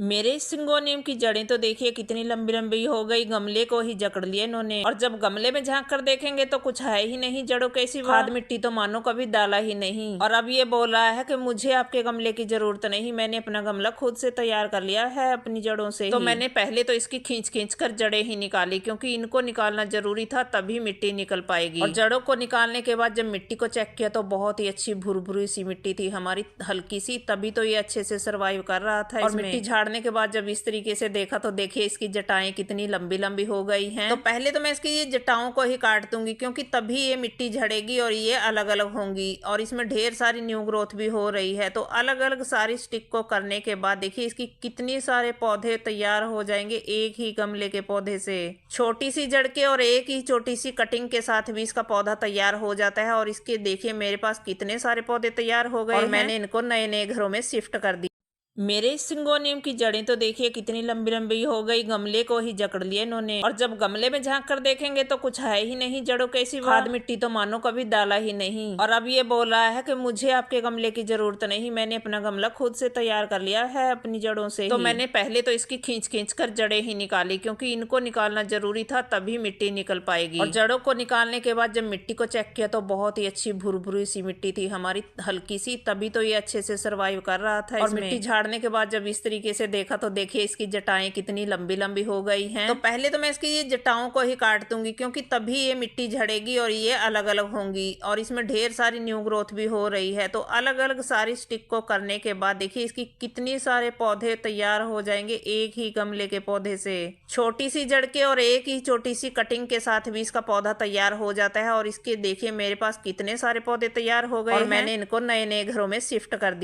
मेरे सिंगोनियम की जड़ें तो देखिए कितनी लंबी लंबी हो गई, गमले को ही जकड़ लिया इन्होंने। और जब गमले में झांक कर देखेंगे तो कुछ है ही नहीं, जड़ों कैसी खाद मिट्टी तो मानो कभी डाला ही नहीं। और अब ये बोल रहा है कि मुझे आपके गमले की जरूरत नहीं, मैंने अपना गमला खुद से तैयार कर लिया है अपनी जड़ों से। तो मैंने पहले तो इसकी खींच खींच कर जड़ें ही निकाली, क्योंकि इनको निकालना जरूरी था, तभी मिट्टी निकल पाएगी। और जड़ों को निकालने के बाद जब मिट्टी को चेक किया तो बहुत ही अच्छी भुरभुरी सी मिट्टी थी हमारी, हल्की सी, तभी तो ये अच्छे से सर्वाइव कर रहा था। और मिट्टी झाड़ने के बाद जब इस तरीके से देखा तो देखिए इसकी जटाएं कितनी लंबी लंबी हो गई हैं। तो पहले तो मैं इसकी ये जटाओं को ही काट दूंगी, क्योंकि तभी ये मिट्टी झड़ेगी और ये अलग अलग होंगी। और इसमें ढेर सारी न्यू ग्रोथ भी हो रही है। तो अलग अलग सारी स्टिक को करने के बाद देखिए इसकी कितनी सारे पौधे तैयार हो जाएंगे एक ही गमले के पौधे से। छोटी सी जड़ के और एक ही छोटी सी कटिंग के साथ भी इसका पौधा तैयार हो जाता है। और इसके देखिए मेरे पास कितने सारे पौधे तैयार हो गए और मैंने इनको नए नए घरों में शिफ्ट कर दिया। मेरे सिंगोनियम की जड़ें तो देखिए कितनी लंबी लंबी हो गई, गमले को ही जकड़ लिया इन्होंने। और जब गमले में झांक कर देखेंगे तो कुछ है ही नहीं, जड़ों कैसी खाद मिट्टी तो मानो कभी डाला ही नहीं। और अब ये बोल रहा है कि मुझे आपके गमले की जरूरत नहीं, मैंने अपना गमला खुद से तैयार कर लिया है अपनी जड़ों से। तो मैंने पहले तो इसकी खींच खींच कर जड़ें ही निकाली, क्योंकि इनको निकालना जरूरी था, तभी मिट्टी निकल पाएगी। और जड़ों को निकालने के बाद जब मिट्टी को चेक किया तो बहुत ही अच्छी भुरभुरी सी मिट्टी थी हमारी, हल्की सी, तभी तो ये अच्छे से सर्वाइव कर रहा था। और मिट्टी झाड़ने के बाद जब इस तरीके से देखा तो देखिए इसकी जटाएं कितनी लंबी लंबी हो गई हैं। तो पहले तो मैं इसकी ये जटाओं को ही काट दूंगी, क्योंकि तभी ये मिट्टी झड़ेगी और ये अलग अलग होंगी। और इसमें ढेर सारी न्यू ग्रोथ भी हो रही है। तो अलग अलग सारी स्टिक को करने के बाद देखिए इसकी कितनी सारे पौधे तैयार हो जाएंगे एक ही गमले के पौधे से। छोटी सी जड़ के और एक ही छोटी सी कटिंग के साथ भी इसका पौधा तैयार हो जाता है। और इसके देखिए मेरे पास कितने सारे पौधे तैयार हो गए और मैंने इनको नए नए घरों में शिफ्ट कर दिया।